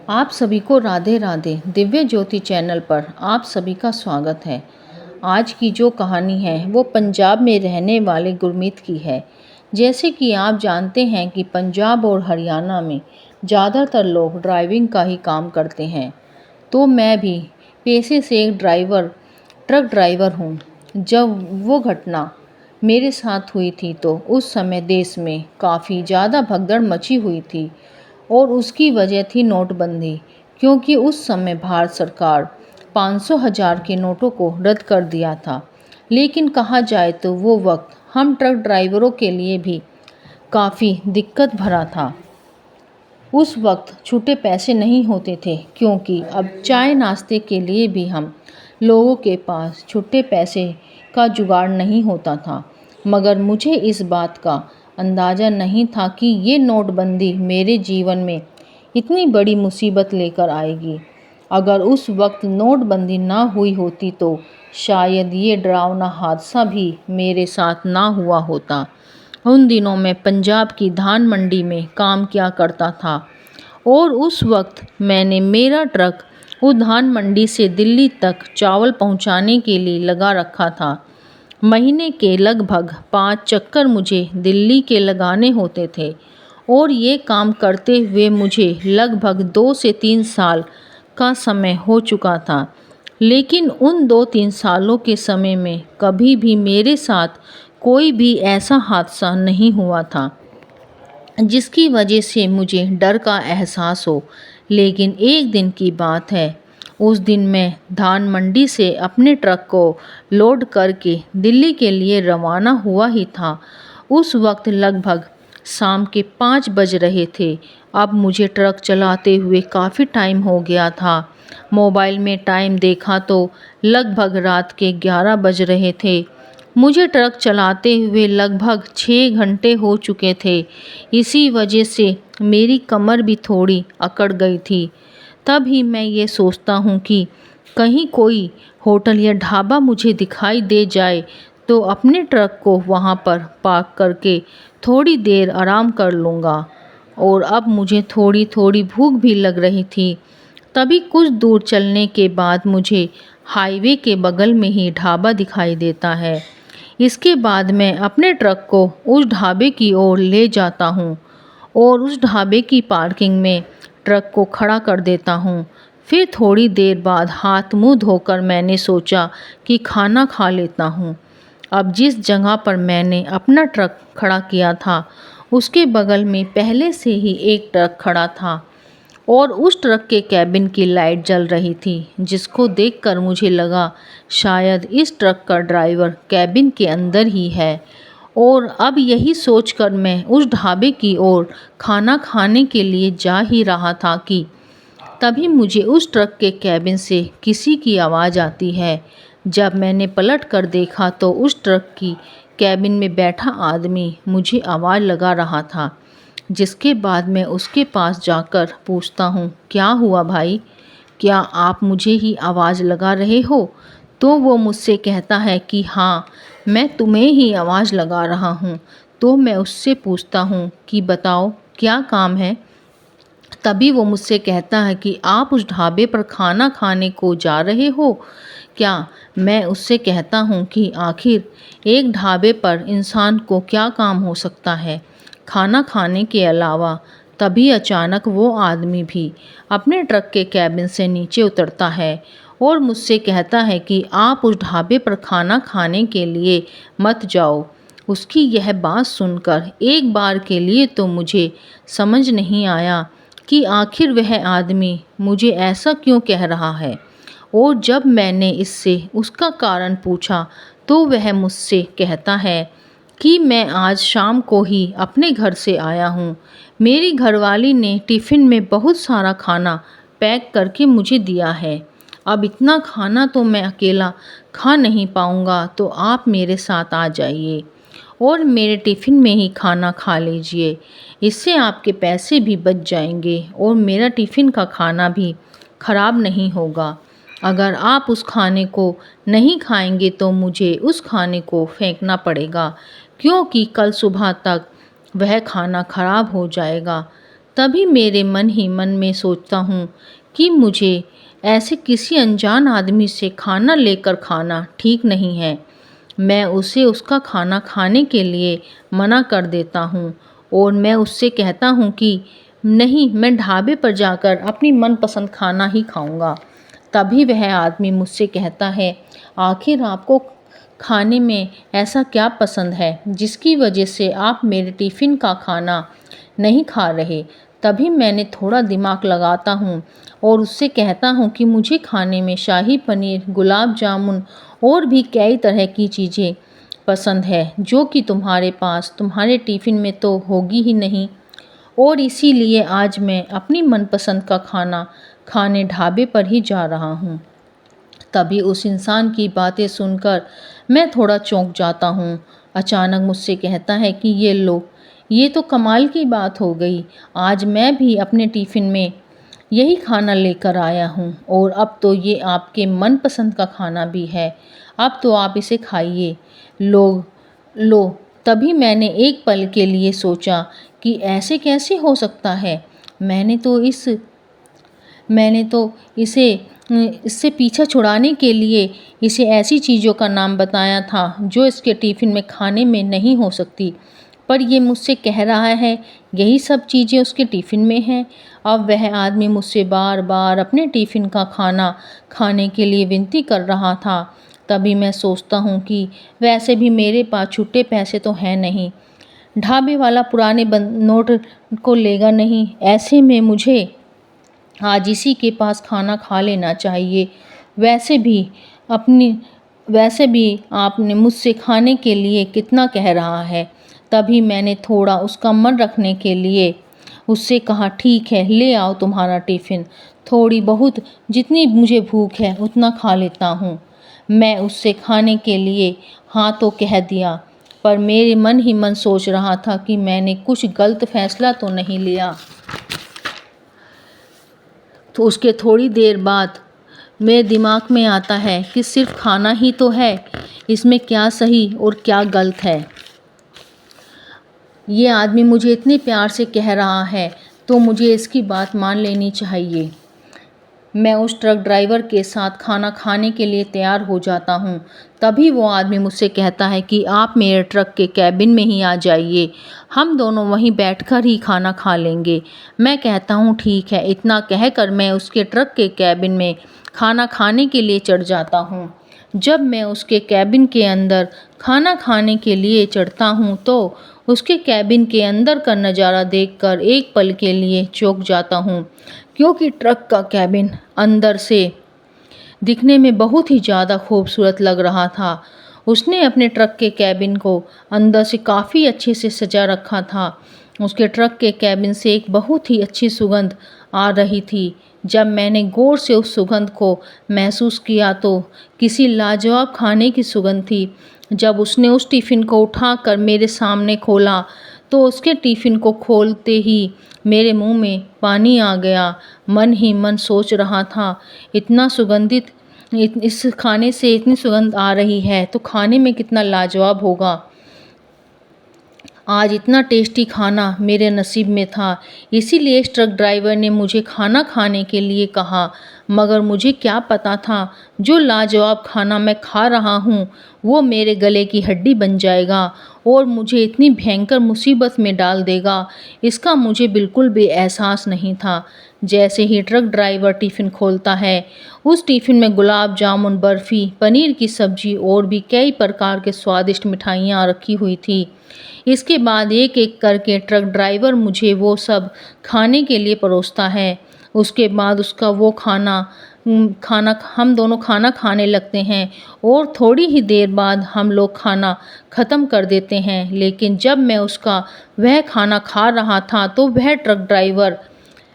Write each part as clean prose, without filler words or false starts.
आप सभी को राधे राधे। दिव्य ज्योति चैनल पर आप सभी का स्वागत है। आज की जो कहानी है वो पंजाब में रहने वाले गुरमीत की है। जैसे कि आप जानते हैं कि पंजाब और हरियाणा में ज़्यादातर लोग ड्राइविंग का ही काम करते हैं, तो मैं भी पेशे से एक ट्रक ड्राइवर हूँ। जब वो घटना मेरे साथ हुई थी तो उस समय देश में काफ़ी ज़्यादा भगदड़ मची हुई थी और उसकी वजह थी नोटबंदी, क्योंकि उस समय भारत सरकार 500,000 के नोटों को रद्द कर दिया था। लेकिन कहा जाए तो वो वक्त हम ट्रक ड्राइवरों के लिए भी काफ़ी दिक्कत भरा था। उस वक्त छूटे पैसे नहीं होते थे, क्योंकि अब चाय नाश्ते के लिए भी हम लोगों के पास छूटे पैसे का जुगाड़ नहीं होता था। मगर मुझे इस बात का अंदाज़ा नहीं था कि ये नोटबंदी मेरे जीवन में इतनी बड़ी मुसीबत लेकर आएगी। अगर उस वक्त नोटबंदी ना हुई होती तो शायद ये डरावना हादसा भी मेरे साथ ना हुआ होता। उन दिनों मैं पंजाब की धान मंडी में काम किया करता था और उस वक्त मैंने मेरा ट्रक उस धान मंडी से दिल्ली तक चावल पहुंचाने के लिए लगा रखा था। महीने के लगभग 5 चक्कर मुझे दिल्ली के लगाने होते थे और ये काम करते हुए मुझे लगभग 2 से 3 साल का समय हो चुका था। लेकिन उन 2-3 सालों के समय में कभी भी मेरे साथ कोई भी ऐसा हादसा नहीं हुआ था जिसकी वजह से मुझे डर का एहसास हो। लेकिन एक दिन की बात है, उस दिन मैं धान मंडी से अपने ट्रक को लोड करके दिल्ली के लिए रवाना हुआ ही था। उस वक्त लगभग शाम के 5 बज रहे थे। अब मुझे ट्रक चलाते हुए काफ़ी टाइम हो गया था। मोबाइल में टाइम देखा तो लगभग रात के 11 बज रहे थे। मुझे ट्रक चलाते हुए लगभग 6 घंटे हो चुके थे। इसी वजह से मेरी कमर भी थोड़ी अकड़ गई थी। तभी मैं ये सोचता हूँ कि कहीं कोई होटल या ढाबा मुझे दिखाई दे जाए तो अपने ट्रक को वहाँ पर पार्क करके थोड़ी देर आराम कर लूँगा। और अब मुझे थोड़ी थोड़ी भूख भी लग रही थी। तभी कुछ दूर चलने के बाद मुझे हाईवे के बगल में ही ढाबा दिखाई देता है। इसके बाद मैं अपने ट्रक को उस ढाबे की ओर ले जाता हूँ और उस ढाबे की पार्किंग में ट्रक को खड़ा कर देता हूँ। फिर थोड़ी देर बाद हाथ मुंह धोकर मैंने सोचा कि खाना खा लेता हूँ। अब जिस जगह पर मैंने अपना ट्रक खड़ा किया था उसके बगल में पहले से ही एक ट्रक खड़ा था और उस ट्रक के कैबिन की लाइट जल रही थी, जिसको देखकर मुझे लगा शायद इस ट्रक का ड्राइवर कैबिन के अंदर ही है। और अब यही सोचकर मैं उस ढाबे की ओर खाना खाने के लिए जा ही रहा था कि तभी मुझे उस ट्रक के कैबिन से किसी की आवाज़ आती है। जब मैंने पलट कर देखा तो उस ट्रक की कैबिन में बैठा आदमी मुझे आवाज़ लगा रहा था। जिसके बाद मैं उसके पास जाकर पूछता हूँ, क्या हुआ भाई, क्या आप मुझे ही आवाज़ लगा रहे हो? तो वो मुझसे कहता है कि हाँ, मैं तुम्हें ही आवाज़ लगा रहा हूँ। तो मैं उससे पूछता हूँ कि बताओ क्या काम है? तभी वो मुझसे कहता है कि आप उस ढाबे पर खाना खाने को जा रहे हो क्या? मैं उससे कहता हूँ कि आखिर एक ढाबे पर इंसान को क्या काम हो सकता है खाना खाने के अलावा। तभी अचानक वो आदमी भी अपने ट्रक के कैबिन से नीचे उतरता है और मुझसे कहता है कि आप उस ढाबे पर खाना खाने के लिए मत जाओ। उसकी यह बात सुनकर एक बार के लिए तो मुझे समझ नहीं आया कि आखिर वह आदमी मुझे ऐसा क्यों कह रहा है। और जब मैंने इससे उसका कारण पूछा तो वह मुझसे कहता है कि मैं आज शाम को ही अपने घर से आया हूँ। मेरी घरवाली ने टिफ़िन में बहुत सारा खाना पैक करके मुझे दिया है। अब इतना खाना तो मैं अकेला खा नहीं पाऊँगा, तो आप मेरे साथ आ जाइए और मेरे टिफ़िन में ही खाना खा लीजिए। इससे आपके पैसे भी बच जाएंगे और मेरा टिफ़िन का खाना भी ख़राब नहीं होगा। अगर आप उस खाने को नहीं खाएंगे तो मुझे उस खाने को फेंकना पड़ेगा, क्योंकि कल सुबह तक वह खाना ख़राब हो जाएगा। तभी मेरे मन ही मन में सोचता हूँ कि मुझे ऐसे किसी अनजान आदमी से खाना लेकर खाना ठीक नहीं है। मैं उसे उसका खाना खाने के लिए मना कर देता हूँ और मैं उससे कहता हूँ कि नहीं, मैं ढाबे पर जाकर अपनी मनपसंद खाना ही खाऊंगा। तभी वह आदमी मुझसे कहता है, आखिर आपको खाने में ऐसा क्या पसंद है जिसकी वजह से आप मेरे टिफ़िन का खाना नहीं खा रहे। तभी मैंने थोड़ा दिमाग लगाता हूँ और उससे कहता हूँ कि मुझे खाने में शाही पनीर, गुलाब जामुन और भी कई तरह की चीज़ें पसंद है जो कि तुम्हारे पास तुम्हारे टिफ़िन में तो होगी ही नहीं, और इसीलिए आज मैं अपनी मनपसंद का खाना खाने ढाबे पर ही जा रहा हूँ। तभी उस इंसान की बातें सुनकर मैं थोड़ा चौंक जाता हूँ। अचानक मुझसे कहता है कि ये लो, ये तो कमाल की बात हो गई। आज मैं भी अपने टिफ़िन में यही खाना लेकर आया हूँ और अब तो ये आपके मनपसंद का खाना भी है। अब तो आप इसे खाइए। लो लो। तभी मैंने एक पल के लिए सोचा कि ऐसे कैसे हो सकता है। मैंने तो इससे पीछा छुड़ाने के लिए इसे ऐसी चीज़ों का नाम बताया था जो इसके टिफ़िन में खाने में नहीं हो सकती, पर ये मुझसे कह रहा है यही सब चीज़ें उसके टिफ़िन में हैं। अब वह आदमी मुझसे बार बार अपने टिफ़िन का खाना खाने के लिए विनती कर रहा था। तभी मैं सोचता हूँ कि वैसे भी मेरे पास छुट्टे पैसे तो हैं नहीं, ढाबे वाला पुराने नोट को लेगा नहीं। ऐसे में मुझे आज इसी के पास खाना खा लेना चाहिए। वैसे भी अपनी वैसे भी आपने मुझसे खाने के लिए कितना कह रहा है। तभी मैंने थोड़ा उसका मन रखने के लिए उससे कहा, ठीक है, ले आओ तुम्हारा टिफ़िन। थोड़ी बहुत जितनी मुझे भूख है उतना खा लेता हूँ। मैं उससे खाने के लिए हाँ तो कह दिया, पर मेरे मन ही मन सोच रहा था कि मैंने कुछ गलत फैसला तो नहीं लिया। तो उसके थोड़ी देर बाद मेरे दिमाग में आता है कि सिर्फ खाना ही तो है, इसमें क्या सही और क्या गलत है। ये आदमी मुझे इतने प्यार से कह रहा है तो मुझे इसकी बात मान लेनी चाहिए। मैं उस ट्रक ड्राइवर के साथ खाना खाने के लिए तैयार हो जाता हूँ। तभी वो आदमी मुझसे कहता है कि आप मेरे ट्रक के कैबिन में ही आ जाइए, हम दोनों वहीं बैठकर ही खाना खा लेंगे। मैं कहता हूँ ठीक है। इतना कहकर मैं उसके ट्रक के कैबिन में खाना खाने के लिए चढ़ जाता हूँ। जब मैं उसके कैबिन के अंदर खाना खाने के लिए चढ़ता हूँ तो उसके कैबिन के अंदर का नज़ारा देखकर एक पल के लिए चौंक जाता हूँ, क्योंकि ट्रक का कैबिन अंदर से दिखने में बहुत ही ज़्यादा खूबसूरत लग रहा था। उसने अपने ट्रक के कैबिन को अंदर से काफ़ी अच्छे से सजा रखा था। उसके ट्रक के कैबिन से एक बहुत ही अच्छी सुगंध आ रही थी। जब मैंने गौर से उस सुगंध को महसूस किया तो किसी लाजवाब खाने की सुगंध थी। जब उसने उस टिफ़िन को उठाकर मेरे सामने खोला तो उसके टिफ़िन को खोलते ही मेरे मुंह में पानी आ गया। मन ही मन सोच रहा था, इतना सुगंधित इस खाने से इतनी सुगंध आ रही है तो खाने में कितना लाजवाब होगा। आज इतना टेस्टी खाना मेरे नसीब में था, इसीलिए इस ट्रक ड्राइवर ने मुझे खाना खाने के लिए कहा। मगर मुझे क्या पता था जो लाजवाब खाना मैं खा रहा हूँ वो मेरे गले की हड्डी बन जाएगा और मुझे इतनी भयंकर मुसीबत में डाल देगा। इसका मुझे बिल्कुल भी एहसास नहीं था। जैसे ही ट्रक ड्राइवर टिफ़िन खोलता है, उस टिफ़िन में गुलाब जामुन, बर्फ़ी, पनीर की सब्ज़ी और भी कई प्रकार के स्वादिष्ट मिठाइयाँ रखी हुई थी। इसके बाद एक एक करके ट्रक ड्राइवर मुझे वो सब खाने के लिए परोसता है। उसके बाद उसका वो खाना हम दोनों खाना खाने लगते हैं और थोड़ी ही देर बाद हम लोग खाना ख़त्म कर देते हैं। लेकिन जब मैं उसका वह खाना खा रहा था तो वह ट्रक ड्राइवर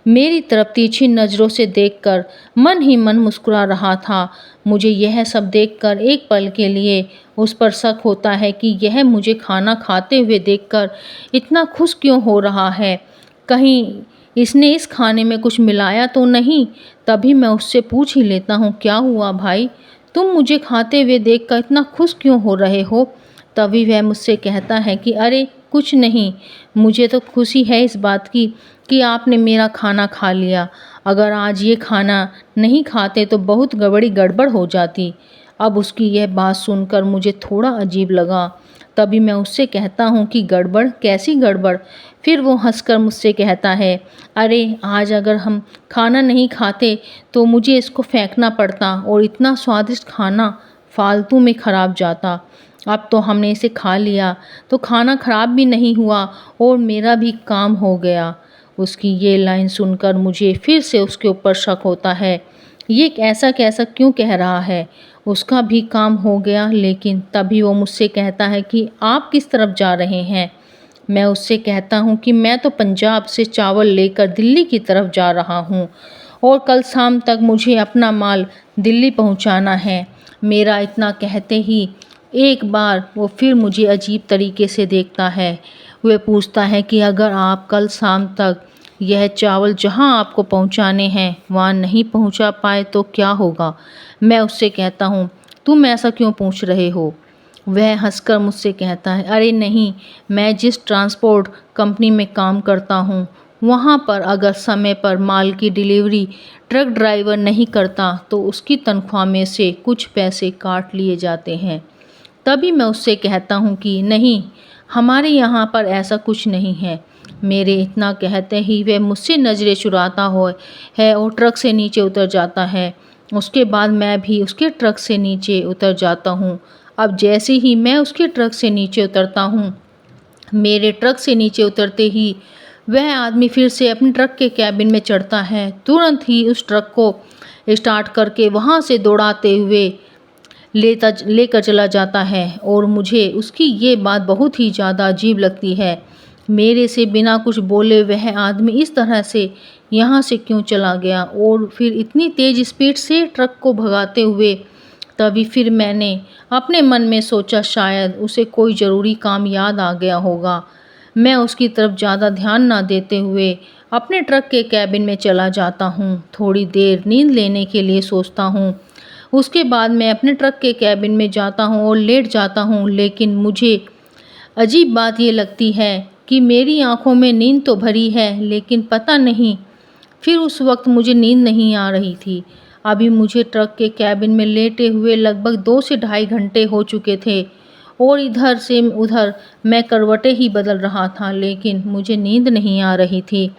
मेरी तरफ तिरछी नज़रों से देखकर मन ही मन मुस्कुरा रहा था। मुझे यह सब देखकर एक पल के लिए उस पर शक होता है कि यह मुझे खाना खाते हुए देखकर इतना खुश क्यों हो रहा है। कहीं इसने इस खाने में कुछ मिलाया तो नहीं। तभी मैं उससे पूछ ही लेता हूँ, क्या हुआ भाई, तुम मुझे खाते हुए देखकर इतना खुश क्यों हो रहे हो? तभी वह मुझसे कहता है कि अरे कुछ नहीं, मुझे तो खुशी है इस बात की कि आपने मेरा खाना खा लिया। अगर आज ये खाना नहीं खाते तो बहुत बड़ी गड़बड़ हो जाती। अब उसकी यह बात सुनकर मुझे थोड़ा अजीब लगा। तभी मैं उससे कहता हूँ कि गड़बड़? कैसी गड़बड़? फिर वो हंसकर मुझसे कहता है, अरे आज अगर हम खाना नहीं खाते तो मुझे इसको फेंकना पड़ता और इतना स्वादिष्ट खाना फालतू में खराब जाता। अब तो हमने इसे खा लिया तो खाना खराब भी नहीं हुआ और मेरा भी काम हो गया। उसकी ये लाइन सुनकर मुझे फिर से उसके ऊपर शक होता है। ये ऐसा कैसा क्यों कह रहा है? उसका भी काम हो गया। लेकिन तभी वो मुझसे कहता है कि आप किस तरफ जा रहे हैं? मैं उससे कहता हूँ कि मैं तो पंजाब से चावल लेकर दिल्ली की तरफ जा रहा हूँ और कल शाम तक मुझे अपना माल दिल्ली पहुँचाना है। मेरा इतना कहते ही एक बार वो फिर मुझे अजीब तरीके से देखता है। वह पूछता है कि अगर आप कल शाम तक यह चावल जहां आपको पहुंचाने हैं वहां नहीं पहुंचा पाए तो क्या होगा? मैं उससे कहता हूँ, तुम ऐसा क्यों पूछ रहे हो? वह हंसकर मुझसे कहता है, अरे नहीं, मैं जिस ट्रांसपोर्ट कंपनी में काम करता हूँ वहाँ पर अगर समय पर माल की डिलीवरी ट्रक ड्राइवर नहीं करता तो उसकी तनख्वाह में से कुछ पैसे काट लिए जाते हैं। तभी मैं उससे कहता हूँ कि नहीं, हमारे यहाँ पर ऐसा कुछ नहीं है। मेरे इतना कहते ही वह मुझसे नज़रें चुराता है और ट्रक से नीचे उतर जाता है। उसके बाद मैं भी उसके ट्रक से नीचे उतर जाता हूँ। अब जैसे ही मैं उसके ट्रक से नीचे उतरता हूँ, मेरे ट्रक से नीचे उतरते ही वह आदमी फिर से अपने ट्रक के कैबिन में चढ़ता है। तुरंत ही उस ट्रक को स्टार्ट करके वहाँ से दौड़ाते हुए लेकर चला जाता है और मुझे उसकी ये बात बहुत ही ज़्यादा अजीब लगती है। मेरे से बिना कुछ बोले वह आदमी इस तरह से यहाँ से क्यों चला गया और फिर इतनी तेज़ स्पीड से ट्रक को भगाते हुए। तभी फिर मैंने अपने मन में सोचा शायद उसे कोई ज़रूरी काम याद आ गया होगा। मैं उसकी तरफ ज़्यादा ध्यान ना देते हुए अपने ट्रक के कैबिन में चला जाता हूँ। थोड़ी देर नींद लेने के लिए सोचता हूँ। उसके बाद मैं अपने ट्रक के कैबिन में जाता हूँ और लेट जाता हूँ। लेकिन मुझे अजीब बात ये लगती है कि मेरी आंखों में नींद तो भरी है लेकिन पता नहीं फिर उस वक्त मुझे नींद नहीं आ रही थी। अभी मुझे ट्रक के कैबिन में लेटे हुए लगभग 2 से ढाई घंटे हो चुके थे और इधर से उधर मैं करवटें ही बदल रहा था लेकिन मुझे नींद नहीं आ रही थी।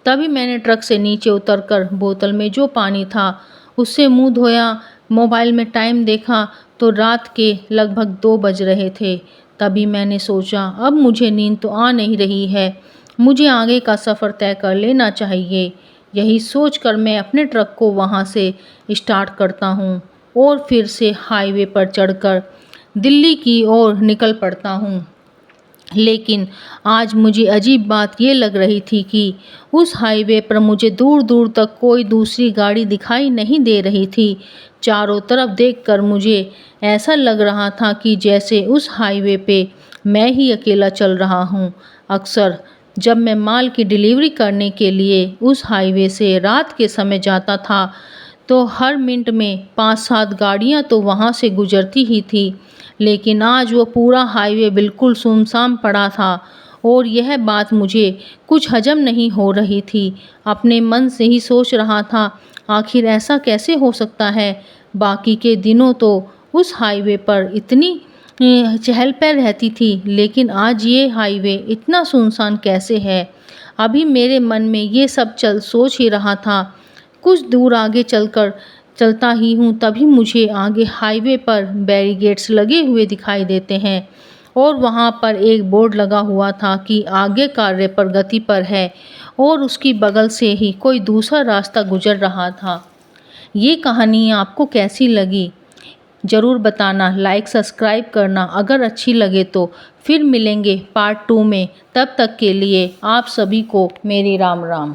तभी मैंने ट्रक से नीचे उतरकर बोतल में जो पानी था उससे मुंह धोया, मोबाइल में टाइम देखा तो रात के लगभग 2 बज रहे थे। तभी मैंने सोचा अब मुझे नींद तो आ नहीं रही है, मुझे आगे का सफ़र तय कर लेना चाहिए। यही सोचकर मैं अपने ट्रक को वहाँ से स्टार्ट करता हूँ और फिर से हाईवे पर चढ़कर दिल्ली की ओर निकल पड़ता हूँ। लेकिन आज मुझे अजीब बात ये लग रही थी कि उस हाईवे पर मुझे दूर दूर तक कोई दूसरी गाड़ी दिखाई नहीं दे रही थी। चारों तरफ देखकर मुझे ऐसा लग रहा था कि जैसे उस हाईवे पे मैं ही अकेला चल रहा हूँ। अक्सर जब मैं माल की डिलीवरी करने के लिए उस हाईवे से रात के समय जाता था तो हर मिनट में 5-7 गाड़ियाँ तो वहाँ से गुजरती ही थी। लेकिन आज वो पूरा हाईवे बिल्कुल सुनसान पड़ा था और यह बात मुझे कुछ हजम नहीं हो रही थी। अपने मन से ही सोच रहा था आखिर ऐसा कैसे हो सकता है। बाकी के दिनों तो उस हाईवे पर इतनी चहल पहल रहती थी लेकिन आज ये हाईवे इतना सुनसान कैसे है। अभी मेरे मन में ये सब सोच ही रहा था। कुछ दूर आगे चलता ही हूँ तभी मुझे आगे हाईवे पर बैरिकेड्स लगे हुए दिखाई देते हैं और वहाँ पर एक बोर्ड लगा हुआ था कि आगे कार्य प्रगति पर है और उसकी बगल से ही कोई दूसरा रास्ता गुजर रहा था। ये कहानी आपको कैसी लगी ज़रूर बताना, लाइक सब्सक्राइब करना अगर अच्छी लगे तो। फिर मिलेंगे पार्ट 2 में, तब तक के लिए आप सभी को मेरी राम राम।